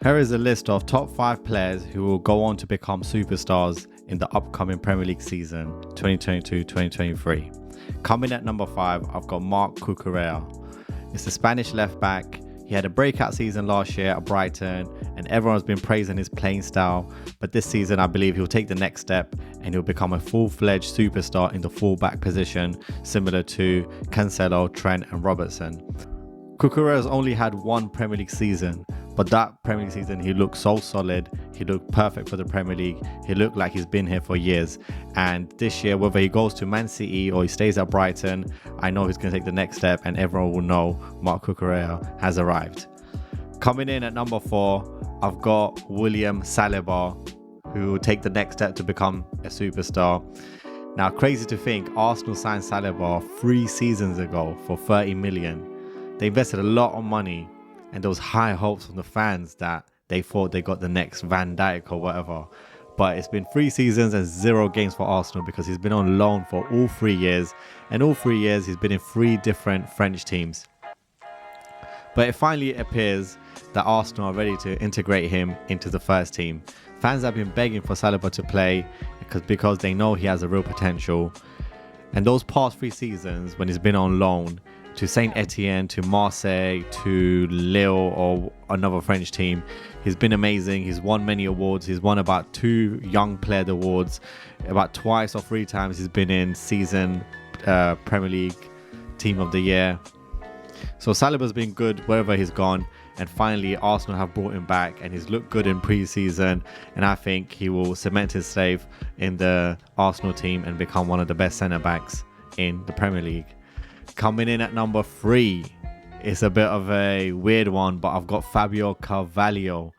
Here is a list of top 5 players who will go on to become superstars in the upcoming Premier League season 2022-2023. Coming at number 5, I've got MARC Cucurella. It's the Spanish left back. He had a breakout season last year at Brighton and everyone's been praising his playing style, but this season I believe he'll take the next step and he'll become a full-fledged superstar in the full-back position, similar to Cancelo, Trent and Robertson. Cucurella's only had one Premier League season, but that Premier League season he looked so solid, he looked perfect for the Premier League, he looked like he's been here for years. And this year, whether he goes to Man City or he stays at Brighton, I know he's going to take the next step and everyone will know MARC Cucurella has arrived. Coming in at number 4, I've got William Saliba, who will take the next step to become a superstar. Now, crazy to think, Arsenal signed Saliba 3 seasons ago for 30 million. They invested a lot of money and there was high hopes from the fans that they thought they got the next Van Dijk or whatever. But it's been 3 seasons and 0 games for Arsenal because he's been on loan for all 3 years. And all 3 years he's been in 3 different French teams. But it finally appears that Arsenal are ready to integrate him into the first team. Fans have been begging for Saliba to play because they know he has a real potential. And those past 3 seasons when he's been on loan to Saint Etienne, to Marseille, to Lille or another French team, he's been amazing. He's won many awards. He's won about 2 Young Player Awards. About twice or 3 times he's been in season Premier League Team of the Year. So Saliba's been good wherever he's gone. And finally, Arsenal have brought him back and he's looked good in pre-season. And I think he will cement his place in the Arsenal team and become one of the best centre-backs in the Premier League. Coming in at number 3, it's a bit of a weird one, but I've got FABIO CARVALHO.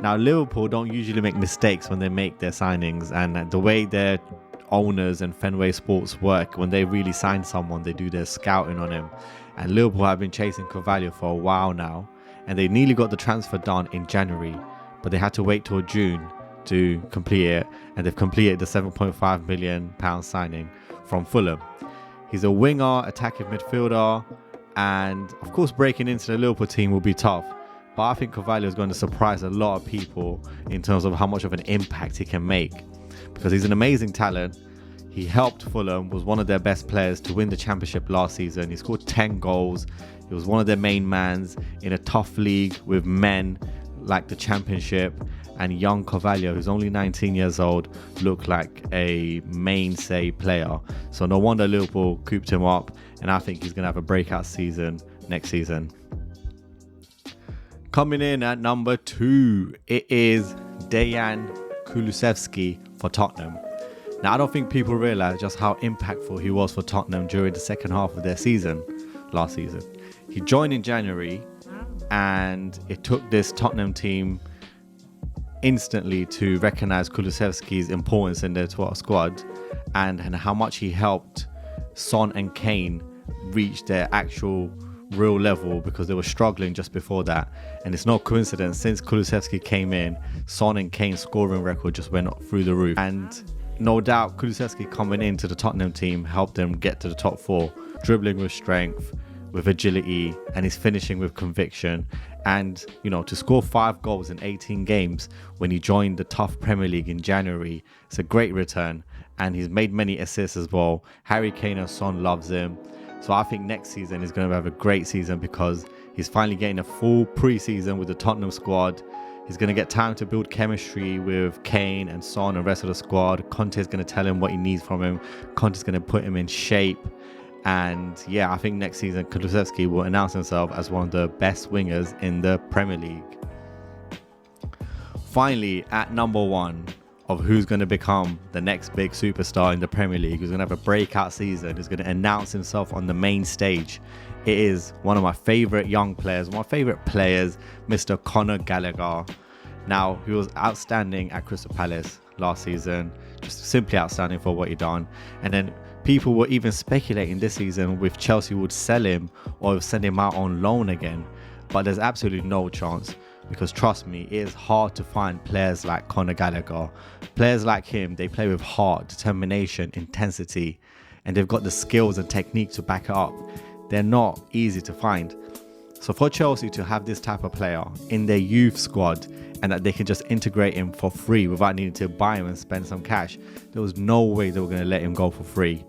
Now, Liverpool don't usually make mistakes when they make their signings, and the way their owners and Fenway Sports work, when they really sign someone, they do their scouting on him. And Liverpool have been chasing Carvalho for a while now, and they nearly got the transfer done in January, but they had to wait till June to complete it, and they've completed the £7.5 million signing from Fulham. He's a winger, attacking midfielder, and of course breaking into the Liverpool team will be tough. But I think Carvalho is going to surprise a lot of people in terms of how much of an impact he can make. Because he's an amazing talent. He helped Fulham, was one of their best players to win the championship last season. He scored 10 goals. He was one of their main mans in a tough league with men like the championship. And young Carvalho, who's only 19 years old, looked like a mainstay player. So no wonder Liverpool cooped him up. And I think he's going to have a breakout season next season. Coming in at number 2, it is Dejan Kulusevski for Tottenham. Now, I don't think people realise just how impactful he was for Tottenham during the second half of their season, last season. He joined in January and it took this Tottenham team instantly to recognise Kulusevski's importance in their squad and how much he helped Son and Kane reach their actual real level because they were struggling just before that. And it's no coincidence, since Kulusevski came in, Son and Kane's scoring record just went through the roof. And no doubt Kulusevski coming into the Tottenham team helped them get to the top 4, dribbling with strength, with agility, and he's finishing with conviction. And you know, to score 5 goals in 18 games when he joined the tough Premier League in January, it's a great return. And he's made many assists as well. Harry Kane and Son loves him. So I think next season is going to have a great season because he's finally getting a full pre-season with the Tottenham squad. He's going to get time to build chemistry with Kane and Son and the rest of the squad. Conte's going to tell him what he needs from him. Conte's going to put him in shape. And yeah, I think next season Kulusevski will announce himself as one of the best wingers in the Premier League. Finally, at number 1 of who's going to become the next big superstar in the Premier League, who's going to have a breakout season, who's going to announce himself on the main stage, it is one of my favourite young players, my favourite players, Mr. Conor Gallagher. Now, he was outstanding at Crystal Palace last season, just simply outstanding for what he done. And then people were even speculating this season if Chelsea would sell him or send him out on loan again. But there's absolutely no chance, because trust me, it is hard to find players like Conor Gallagher. Players like him, they play with heart, determination, intensity, and they've got the skills and technique to back it up. They're not easy to find. So for Chelsea to have this type of player in their youth squad and that they can just integrate him for free without needing to buy him and spend some cash, there was no way they were going to let him go for free.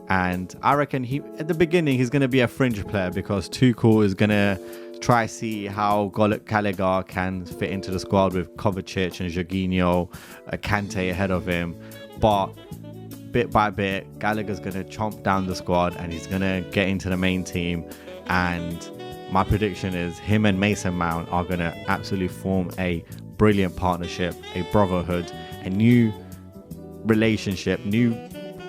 And I reckon at the beginning he's going to be a fringe player because Tuchel is going to try see how Gallagher can fit into the squad with Kovacic and Jorginho, Kante ahead of him. But bit by bit, Gallagher's going to chomp down the squad and he's going to get into the main team. And my prediction is him and Mason Mount are going to absolutely form a brilliant partnership, a brotherhood, a new relationship, new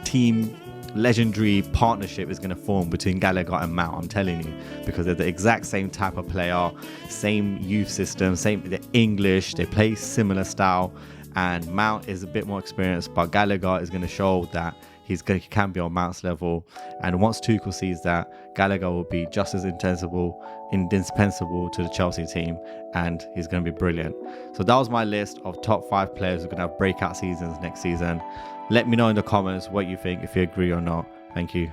team, legendary partnership is going to form between Gallagher and Mount. I'm telling you, because they're the exact same type of player, same youth system, they're English, they play similar style, and Mount is a bit more experienced, but Gallagher is going to show that he can be on Mount's level. And once Tuchel sees that, Gallagher will be just as indispensable to the Chelsea team, and he's going to be brilliant. So that was my list of top 5 players who are going to have breakout seasons next season. Let me know in the comments what you think, if you agree or not. Thank you.